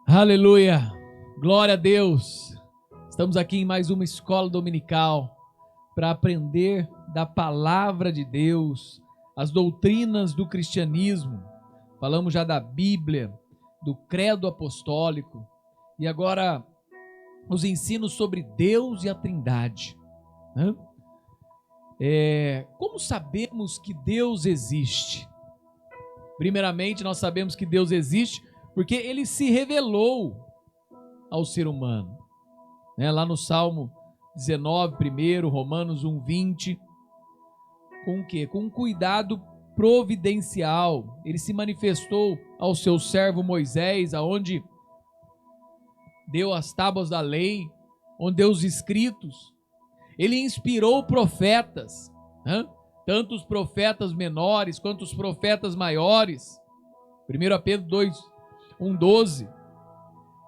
Aleluia, glória a Deus. Estamos aqui em mais uma escola dominical para aprender da palavra de Deus, as doutrinas do cristianismo. Falamos já da Bíblia, do credo apostólico e agora os ensinos sobre Deus e a Trindade. Como sabemos que Deus existe? Primeiramente, nós sabemos que Deus existe porque Ele se revelou ao ser humano. Lá no Salmo 19, primeiro, Romanos 1, 20. Com o quê? Com um cuidado providencial. Ele se manifestou ao seu servo Moisés, aonde deu as tábuas da lei, onde deu os escritos. Ele inspirou profetas, tanto os profetas menores quanto os profetas maiores. 1 Pedro 2, 1,12.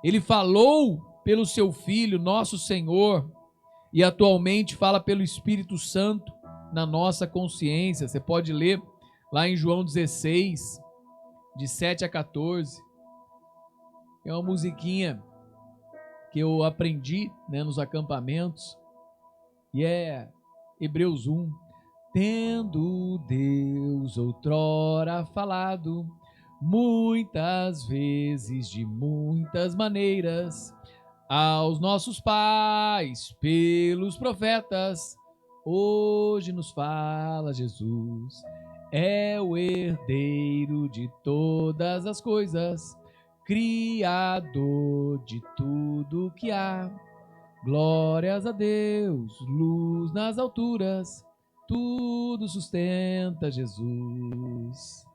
Ele falou pelo seu Filho, nosso Senhor, e atualmente fala pelo Espírito Santo na nossa consciência. Você pode ler lá em João 16, de 7 a 14. É uma musiquinha que eu aprendi nos acampamentos, e é Hebreus 1. Tendo Deus outrora falado, muitas vezes, de muitas maneiras, aos nossos pais, pelos profetas, hoje nos fala Jesus, é o herdeiro de todas as coisas, Criador de tudo que há. Glórias a Deus, luz nas alturas, tudo sustenta Jesus.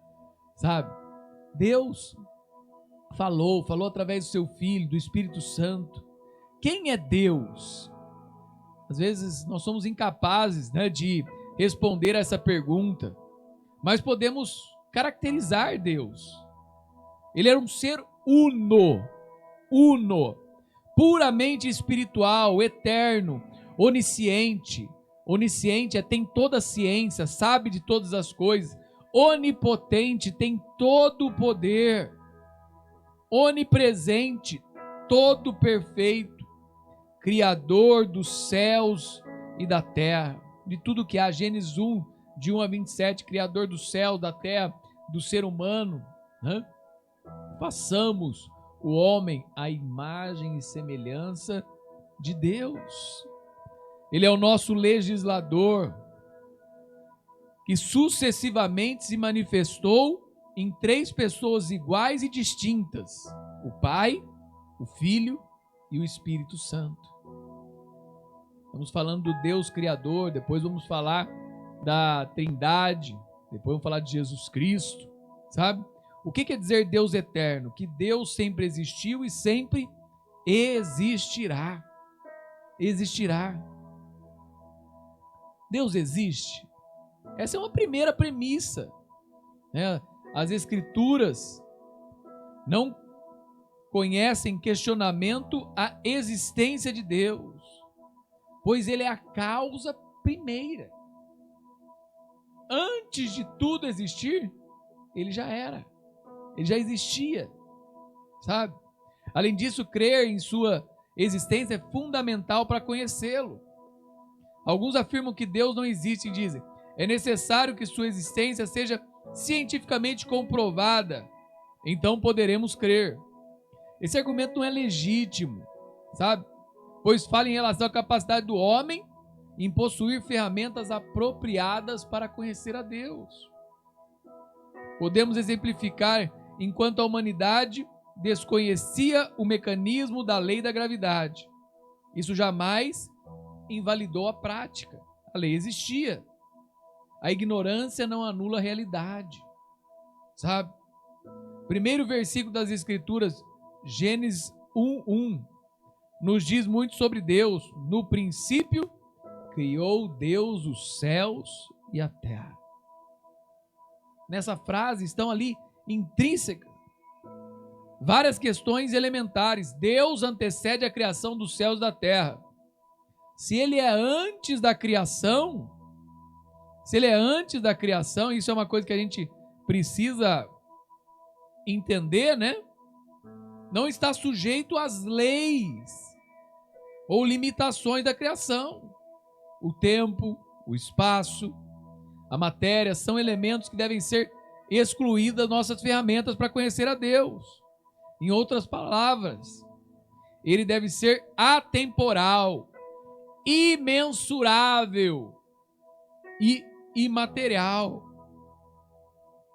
Sabe? Deus falou através do seu Filho, do Espírito Santo. Quem é Deus? Às vezes nós somos incapazes de responder a essa pergunta, mas podemos caracterizar Deus. Ele era um ser uno, puramente espiritual, eterno, onisciente. Onisciente tem toda a ciência, sabe de todas as coisas. Onipotente, tem todo o poder. Onipresente, todo perfeito, Criador dos céus e da terra, de tudo que há. Gênesis 1, de 1 a 27, Criador dos céus, da terra, do ser humano. Façamos o homem à imagem e semelhança de Deus. Ele é o nosso legislador, que sucessivamente se manifestou em três pessoas iguais e distintas: o Pai, o Filho e o Espírito Santo. Estamos falando do Deus Criador, depois vamos falar da Trindade, depois vamos falar de Jesus Cristo, sabe? O que quer dizer Deus eterno? Que Deus sempre existiu e sempre existirá. Existirá. Deus existe? Essa é uma primeira premissa. As Escrituras não conhecem questionamento à existência de Deus, pois Ele é a causa primeira. Antes de tudo existir, Ele já era, Ele já existia, sabe? Além disso, crer em sua existência é fundamental para conhecê-lo. Alguns afirmam que Deus não existe e dizem: é necessário que sua existência seja cientificamente comprovada, então poderemos crer. Esse argumento não é legítimo, sabe? Pois fala em relação à capacidade do homem em possuir ferramentas apropriadas para conhecer a Deus. Podemos exemplificar enquanto a humanidade desconhecia o mecanismo da lei da gravidade. Isso jamais invalidou a prática. A lei existia. A ignorância não anula a realidade, sabe? Primeiro versículo das Escrituras, Gênesis 1:1, nos diz muito sobre Deus. No princípio, criou Deus os céus e a terra. Nessa frase estão ali intrínsecas várias questões elementares. Deus antecede a criação dos céus e da terra. Se ele é antes da criação, isso é uma coisa que a gente precisa entender, não está sujeito às leis ou limitações da criação. O tempo, o espaço, a matéria são elementos que devem ser excluídos das nossas ferramentas para conhecer a Deus. Em outras palavras, ele deve ser atemporal, imensurável e imaterial.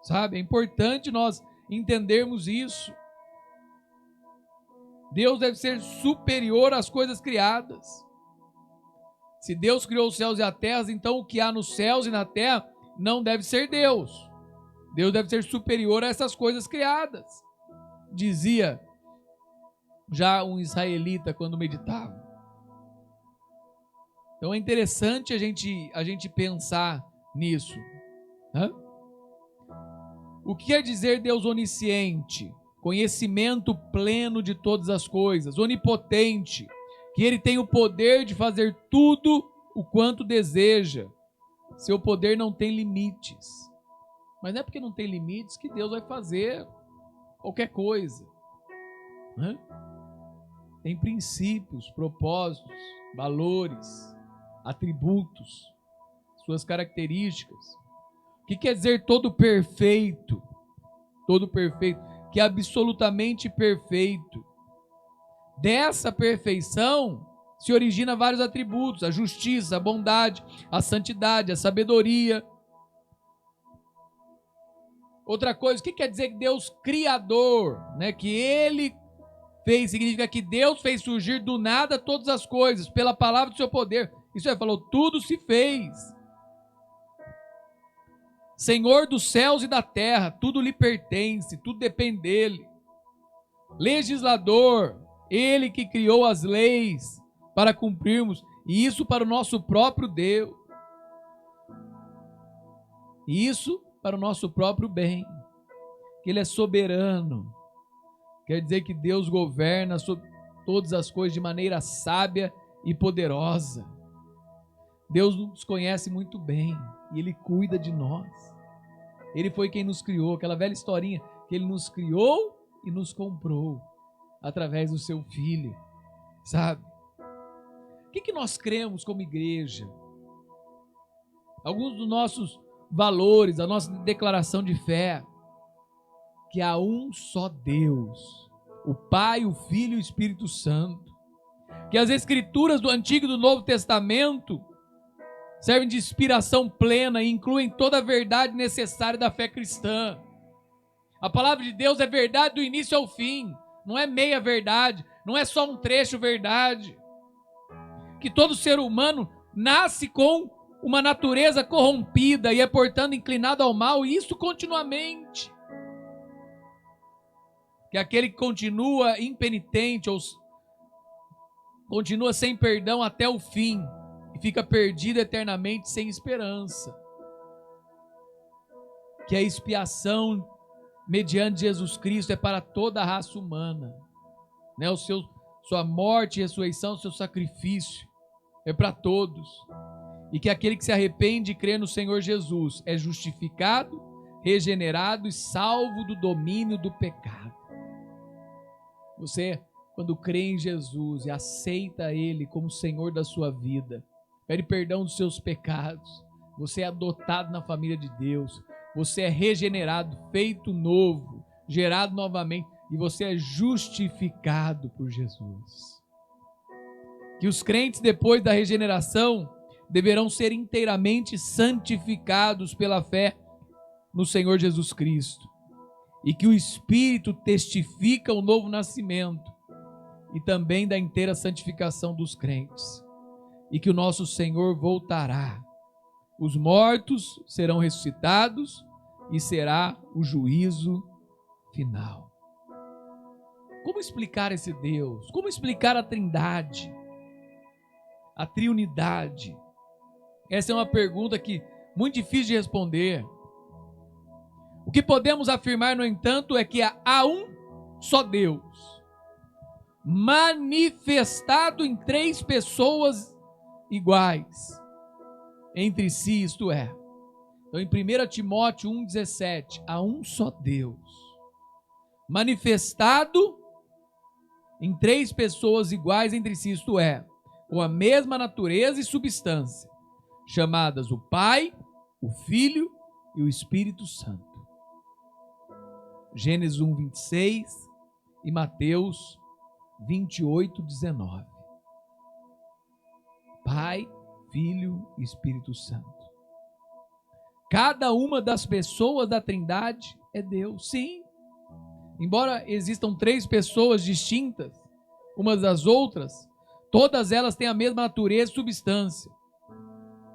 Sabe? É importante nós entendermos isso. Deus deve ser superior às coisas criadas. Se Deus criou os céus e a terra, então o que há nos céus e na terra não deve ser Deus. Deus deve ser superior a essas coisas criadas. Dizia já um israelita quando meditava. Então é interessante a gente pensar nisso. Né? O que quer dizer Deus onisciente? Conhecimento pleno de todas as coisas, onipotente, que ele tem o poder de fazer tudo o quanto deseja. Seu poder não tem limites. Mas não é porque não tem limites que Deus vai fazer qualquer coisa. Né? Tem princípios, propósitos, valores, atributos, suas características. O que quer dizer todo perfeito? Todo perfeito, que é absolutamente perfeito. Dessa perfeição se origina vários atributos: a justiça, a bondade, a santidade, a sabedoria. Outra coisa, o que quer dizer Deus criador? Né? Que ele fez, significa que Deus fez surgir do nada todas as coisas, pela palavra do seu poder. Isso é, falou, tudo se fez. Senhor dos céus e da terra, tudo lhe pertence, tudo depende dele. Legislador, ele que criou as leis para cumprirmos, e isso para o nosso próprio Deus. E isso para o nosso próprio bem. Que ele é soberano. Quer dizer que Deus governa sobre todas as coisas de maneira sábia e poderosa. Deus nos conhece muito bem e ele cuida de nós. Ele foi quem nos criou, aquela velha historinha que ele nos criou e nos comprou através do seu filho, sabe? O que nós cremos como igreja? Alguns dos nossos valores, a nossa declaração de fé, que há um só Deus, o Pai, o Filho e o Espírito Santo, que as escrituras do Antigo e do Novo Testamento servem de inspiração plena e incluem toda a verdade necessária da fé cristã. A palavra de Deus é verdade do início ao fim, não é meia verdade, não é só um trecho verdade. Que todo ser humano nasce com uma natureza corrompida e é, portanto, inclinado ao mal, e isso continuamente. Que aquele que continua impenitente ou continua sem perdão até o fim e fica perdido eternamente sem esperança. Que a expiação mediante Jesus Cristo é para toda a raça humana, né? Sua morte e ressurreição, seu sacrifício é para todos. E que aquele que se arrepende e crê no Senhor Jesus é justificado, regenerado e salvo do domínio do pecado. Você, quando crê em Jesus e aceita Ele como Senhor da sua vida, pede perdão dos seus pecados, você é adotado na família de Deus, você é regenerado, feito novo, gerado novamente, e você é justificado por Jesus. Que os crentes, depois da regeneração, deverão ser inteiramente santificados pela fé no Senhor Jesus Cristo. E que o Espírito testifica o novo nascimento e também da inteira santificação dos crentes. E que o nosso Senhor voltará. Os mortos serão ressuscitados e será o juízo final. Como explicar esse Deus? Como explicar a Trindade? A triunidade? Essa é uma pergunta que muito difícil de responder. O que podemos afirmar, no entanto, é que há um só Deus, manifestado em três pessoas iguais entre si, isto é. Então, em 1 Timóteo 1,17, há um só Deus, manifestado em 3 pessoas iguais entre si, isto é, com a mesma natureza e substância, chamadas o Pai, o Filho e o Espírito Santo. Gênesis 1, 26 e Mateus 28, 19. Pai, Filho e Espírito Santo. Cada uma das pessoas da Trindade é Deus, sim. Embora existam 3 pessoas distintas umas das outras, todas elas têm a mesma natureza e substância.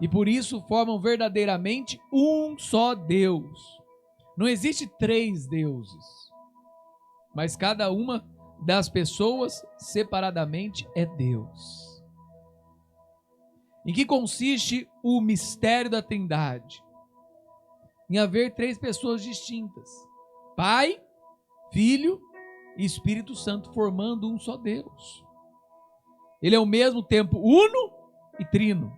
E por isso formam verdadeiramente um só Deus. Não existe 3 deuses, mas cada uma das pessoas separadamente é Deus. Em que consiste o mistério da Trindade? Em haver 3 pessoas distintas: Pai, Filho e Espírito Santo, formando um só Deus. Ele é ao mesmo tempo uno e trino.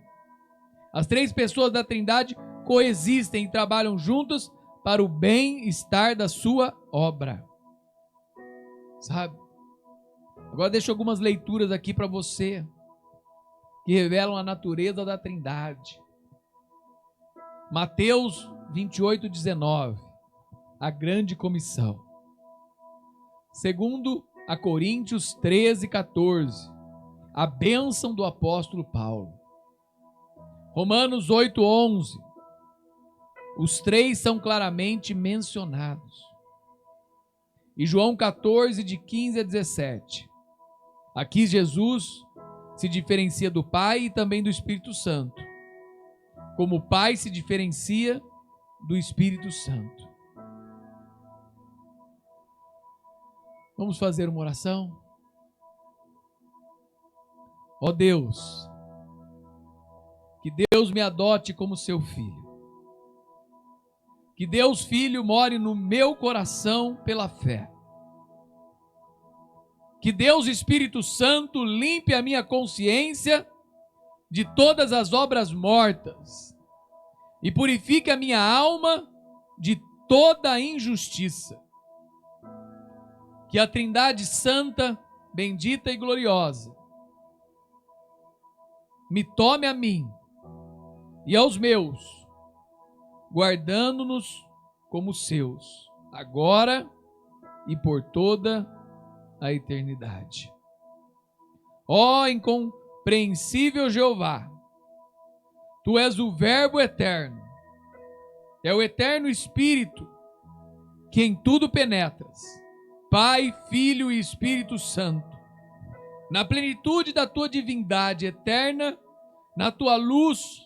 As 3 pessoas da Trindade coexistem e trabalham juntas para o bem-estar da sua obra. Sabe? Agora deixo algumas leituras aqui para você que revelam a natureza da Trindade. Mateus 28, 19. A grande comissão. Segundo a Coríntios 13, 14. A bênção do apóstolo Paulo. Romanos 8, 11. Os 3 são claramente mencionados. E João 14, de 15 a 17. Aqui Jesus se diferencia do Pai e também do Espírito Santo, como o Pai se diferencia do Espírito Santo. Vamos fazer uma oração? Ó Deus, que Deus me adote como seu filho. Que Deus Filho more no meu coração pela fé. Que Deus Espírito Santo limpe a minha consciência de todas as obras mortas e purifique a minha alma de toda a injustiça. Que a Trindade Santa, bendita e gloriosa me tome a mim e aos meus, guardando-nos como seus, agora e por toda a eternidade. Ó incompreensível Jeová, Tu és o Verbo eterno, é o eterno Espírito que em tudo penetras, Pai, Filho e Espírito Santo. Na plenitude da Tua divindade eterna, na Tua luz,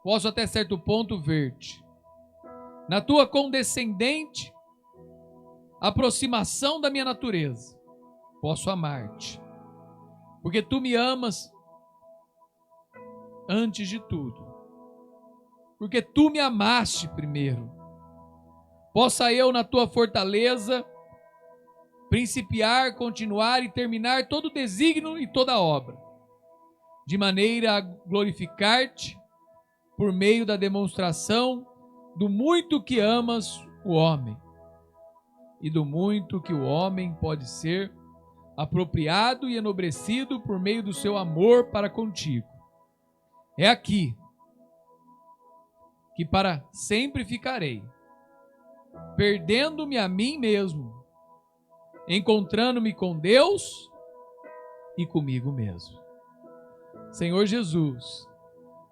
posso até certo ponto ver-te. Na Tua condescendente aproximação da minha natureza, posso amar-te. Porque Tu me amas antes de tudo. Porque Tu me amaste primeiro. Possa eu, na Tua fortaleza, principiar, continuar e terminar todo o desígnio e toda a obra, de maneira a glorificar-te por meio da demonstração do muito que amas o homem e do muito que o homem pode ser apropriado e enobrecido por meio do seu amor para contigo. É aqui que para sempre ficarei, perdendo-me a mim mesmo, encontrando-me com Deus e comigo mesmo. Senhor Jesus,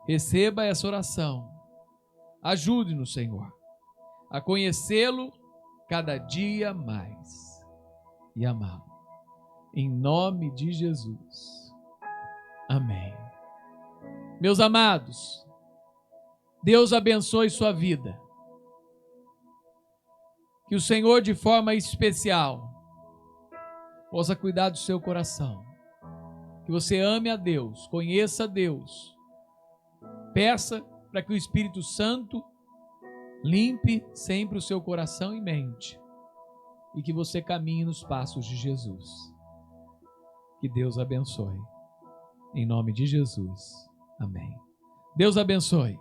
receba essa oração. Ajude-nos, Senhor, a conhecê-lo cada dia mais e amá-lo. Em nome de Jesus. Amém. Meus amados, Deus abençoe sua vida. Que o Senhor, de forma especial, possa cuidar do seu coração. Que você ame a Deus, conheça a Deus. Peça para que o Espírito Santo limpe sempre o seu coração e mente. E que você caminhe nos passos de Jesus. Que Deus abençoe. Em nome de Jesus. Amém. Deus abençoe.